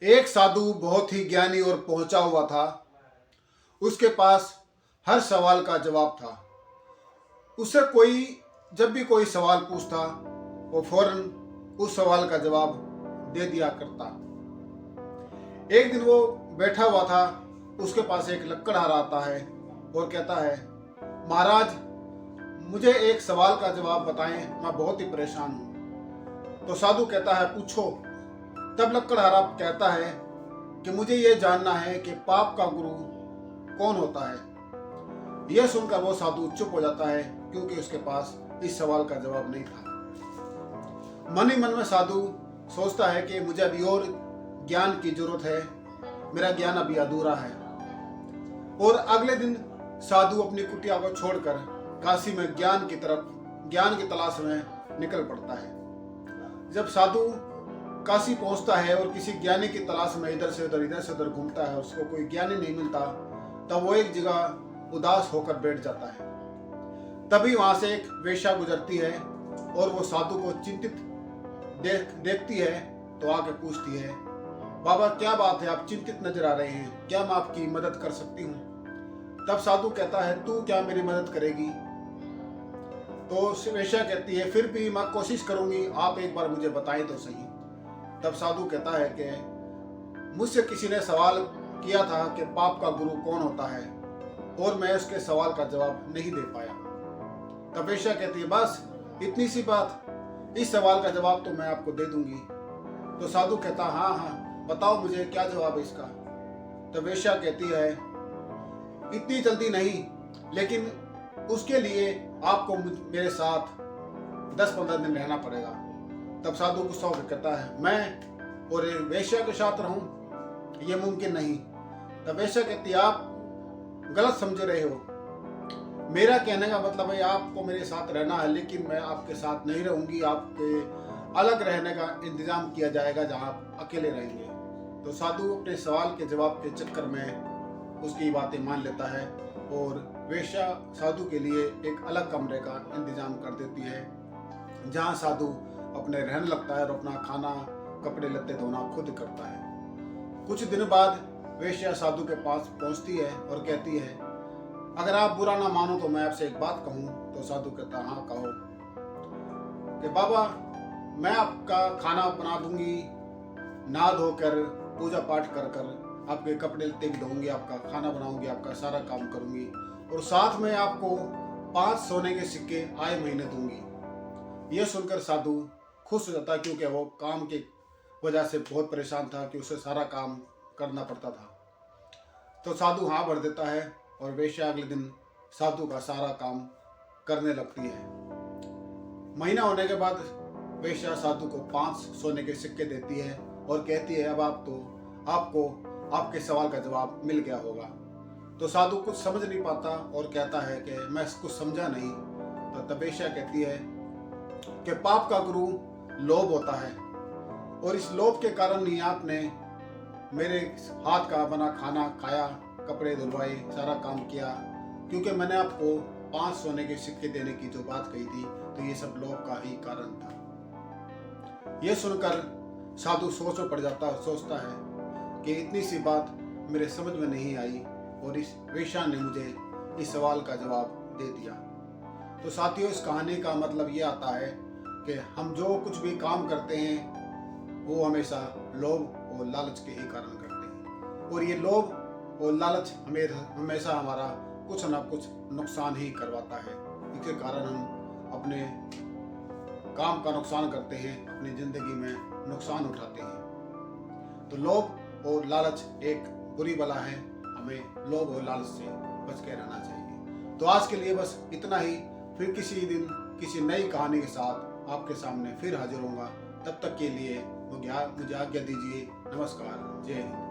एक साधु बहुत ही ज्ञानी और पहुंचा हुआ था। उसके पास हर सवाल का जवाब था। उससे कोई जब भी कोई सवाल पूछता वो फौरन उस सवाल का जवाब दे दिया करता। एक दिन वो बैठा हुआ था, उसके पास एक लकड़हारा आता है और कहता है, महाराज मुझे एक सवाल का जवाब बताएं, मैं बहुत ही परेशान हूँ। तो साधु कहता है, पूछो। तब लकड़हारा कहता है कि मुझे ये जानना है कि पाप का गुरु कौन होता है। यह सुनकर वो साधु चुप हो जाता है, क्योंकि उसके पास इस सवाल का जवाब नहीं था। मन ही मन में साधु सोचता है कि मुझे अभी और ज्ञान की जरूरत है, मेरा ज्ञान अभी अधूरा है। और अगले दिन साधु अपनी कुटिया को छोड़कर काशी में ज्ञान की तलाश में निकल पड़ता है। जब साधु काशी पहुंचता है और किसी ज्ञानी की तलाश में इधर से उधर घूमता है, उसको कोई ज्ञानी नहीं मिलता, तब वो एक जगह उदास होकर बैठ जाता है। तभी वहां से एक वेश्या गुजरती है और वो साधु को चिंतित देखती है तो आके पूछती है, बाबा क्या बात है, आप चिंतित नजर आ रहे हैं, क्या मैं आपकी मदद कर सकती हूँ? तब साधु कहता है, तू क्या मेरी मदद करेगी? तो वेश्या कहती है, फिर भी मैं कोशिश करूंगी, आप एक बार मुझे बताएं तो सही। तब साधु कहता है कि मुझसे किसी ने सवाल किया था कि पाप का गुरु कौन होता है, और मैं उसके सवाल का जवाब नहीं दे पाया। तब वेश्या कहती है, बस इतनी सी बात, इस सवाल का जवाब तो मैं आपको दे दूंगी। तो साधु कहता, हाँ बताओ मुझे क्या जवाब है इसका। तब वेश्या कहती है, इतनी जल्दी नहीं, लेकिन उसके लिए आपको मेरे साथ 10-15 दिन रहना पड़ेगा। तब साधु गुस्सा होकर कहता है, मैं और वेश्या के साथ रहूं, यह मुमकिन नहीं। तब वेश्या कहती है, आप गलत समझ रहे हो, मेरा कहने का मतलब है आपको मेरे साथ रहना है, लेकिन मैं आपके साथ नहीं रहूंगी, आपके अलग रहने का इंतजाम किया जाएगा जहां आप अकेले रहेंगे। तो साधु अपने सवाल के जवाब के चक्कर में उसकी बातें मान लेता है और वेश्या साधु के लिए एक अलग कमरे का इंतजाम कर देती है, जहां साधु अपने रहने लगता है और अपना खाना कपड़े लत्ते धोना खुद करता है। कुछ दिन बाद वेश्या साधु के पास पहुंचती है और कहती है, अगर आप बुरा ना मानो तो मैं आपसे एक बात कहूं। तो साधु कहता, हाँ कहो। कि बाबा मैं आपका खाना बना दूंगी, नहा धोकर पूजा पाठ कर आपके कपड़े लत्ते भी धोऊंगी, आपका खाना बनाऊंगी, आपका सारा काम करूंगी, और साथ में आपको 5 सोने के सिक्के आए महीने दूंगी। यह सुनकर साधु खुश हो जाता है, क्योंकि वो काम की वजह से बहुत परेशान था कि उसे सारा काम करना पड़ता था। तो साधु हाँ भर देता है और वेश्या अगले दिन साधु का सारा काम करने लगती है। महीना होने के बाद वेश्या साधु को 5 सोने के सिक्के देती है और कहती है, अब आपको आपके सवाल का जवाब मिल गया होगा। तो साधु कुछ समझ नहीं पाता और कहता है कि मैं कुछ समझा नहीं। तो तब वेश्या कहती है कि पाप का गुरु लोभ होता है, और इस लोभ के कारण ही आपने मेरे हाथ का बना खाना खाया, कपड़े धुलवाए, सारा काम किया, क्योंकि मैंने आपको 5 सोने के सिक्के देने की जो बात कही थी, तो ये सब लोभ का ही कारण था। यह सुनकर साधु सोच में पड़ जाता, सोचता है कि इतनी सी बात मेरे समझ में नहीं आई और इस वेश्या ने मुझे इस सवाल का जवाब दे दिया। तो साथियों, इस कहानी का मतलब ये आता है कि हम जो कुछ भी काम करते हैं वो हमेशा लोभ और लालच के ही कारण करते हैं, और ये लोभ और लालच हमेशा हमारा कुछ ना कुछ नुकसान ही करवाता है। इसके कारण हम अपने काम का नुकसान करते हैं, अपनी जिंदगी में नुकसान उठाते हैं। तो लोभ और लालच एक बुरी बला है, हमें लोभ और लालच से बच के रहना चाहिए। तो आज के लिए बस इतना ही, फिर किसी दिन किसी नई कहानी के साथ आपके सामने फिर हाजिर होऊंगा। तब तक के लिए मुझे आज्ञा दीजिए। नमस्कार, जय हिंद।